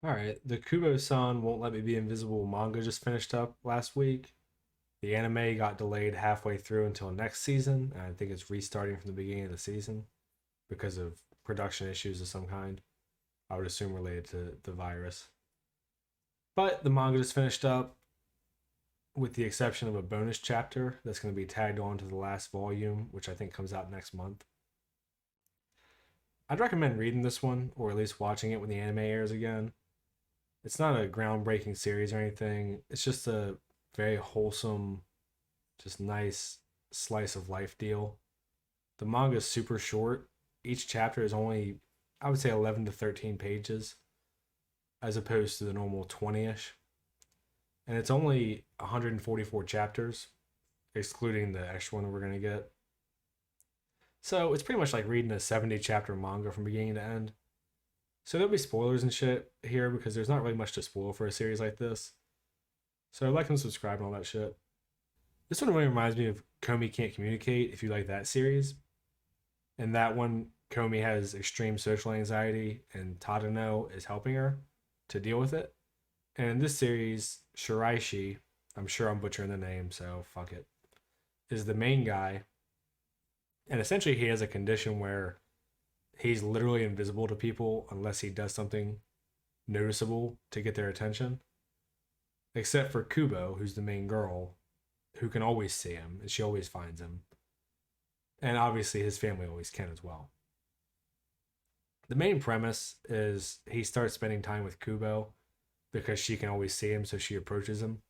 All right, the Kubo-san Won't Let Me Be Invisible manga just finished up last week. The anime got delayed halfway through until next season, and I think it's restarting from the beginning of the season because of production issues of some kind. I would assume related to the virus. But the manga just finished up, with the exception of a bonus chapter that's going to be tagged on to the last volume, which I think comes out next month. I'd recommend reading this one, or at least watching it when the anime airs again. It's not a groundbreaking series or anything. It's just a very wholesome, just nice slice of life deal. The manga is super short. Each chapter is only, I would say, 11 to 13 pages, as opposed to the normal 20 ish. And it's only 144 chapters, excluding the extra one that we're going to get. So it's pretty much like reading a 70 chapter manga from beginning to end. So there'll be spoilers and shit here because there's not really much to spoil for a series like this. So like and subscribe and all that shit. This one really reminds me of Komi Can't Communicate if you like that series. And that one, Komi has extreme social anxiety and Tadano is helping her to deal with it. And in this series, Shiraishi, I'm sure I'm butchering the name, so fuck it, is the main guy. And essentially, he has a condition where he's literally invisible to people unless he does something noticeable to get their attention. Except for Kubo, who's the main girl, who can always see him and she always finds him. And obviously, his family always can as well. The main premise is he starts spending time with Kubo because she can always see him, so she approaches him.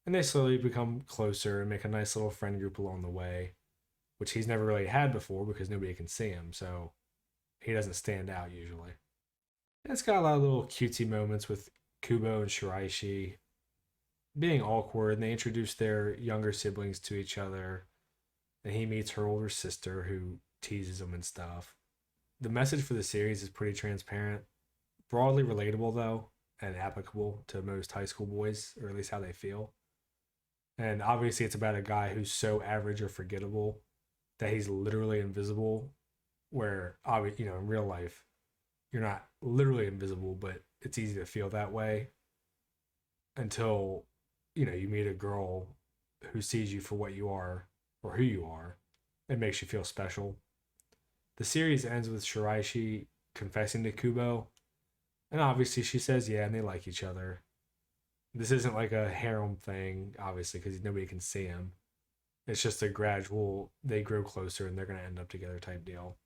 And they slowly become closer and make a nice little friend group along the way, which he's never really had before because nobody can see him, so he doesn't stand out usually. And it's got a lot of little cutesy moments with Kubo and Shiraishi being awkward, and they introduce their younger siblings to each other, and he meets her older sister who teases him and stuff. The message for the series is pretty transparent, broadly relatable though, and applicable to most high school boys, or at least how they feel. And obviously, it's about a guy who's so average or forgettable that he's literally invisible. Where, obviously, in real life, you're not literally invisible, but it's easy to feel that way until you meet a girl who sees you for what you are or who you are. It makes you feel special. The series ends with Shiraishi confessing to Kubo, and obviously she says yeah, and they like each other. This isn't like a harem thing, obviously, because nobody can see him. It's just a gradual, they grow closer and they're going to end up together type deal.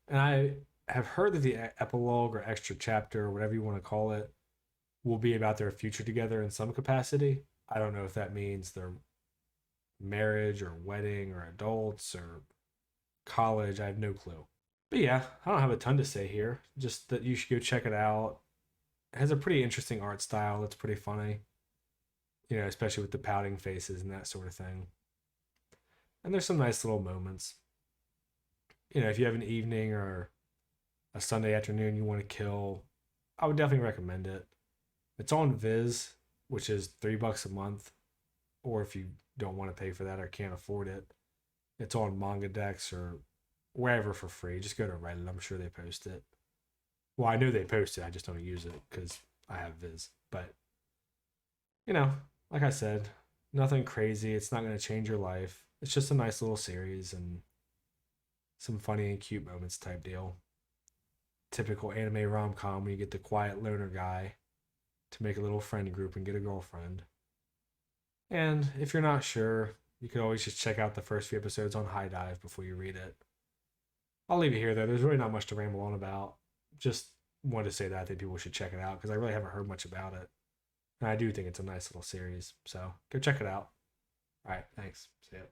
And I have heard that the epilogue or extra chapter, or whatever you want to call it, will be about their future together in some capacity. I don't know if that means their marriage or wedding or adults or college. I have no clue. But yeah, I don't have a ton to say here. Just that you should go check it out. It has a pretty interesting art style that's pretty funny, especially with the pouting faces and that sort of thing. And there's some nice little moments. If you have an evening or a Sunday afternoon you want to kill, I would definitely recommend it. It's on Viz, which is $3 a month, or if you don't want to pay for that or can't afford it, it's on MangaDex or wherever for free. Just go to Reddit. I'm sure they post it. Well, I know they post it. I just don't use it because I have Viz. But you know, like I said, nothing crazy. It's not going to change your life. It's just a nice little series and some funny and cute moments type deal. Typical anime rom com when you get the quiet loner guy to make a little friend group and get a girlfriend. And if you're not sure, you could always just check out the first few episodes on High Dive before you read it. I'll leave it here though. There's really not much to ramble on about. Just wanted to say that I think people should check it out because I really haven't heard much about it. And I do think it's a nice little series. So go check it out. All right, thanks. See ya.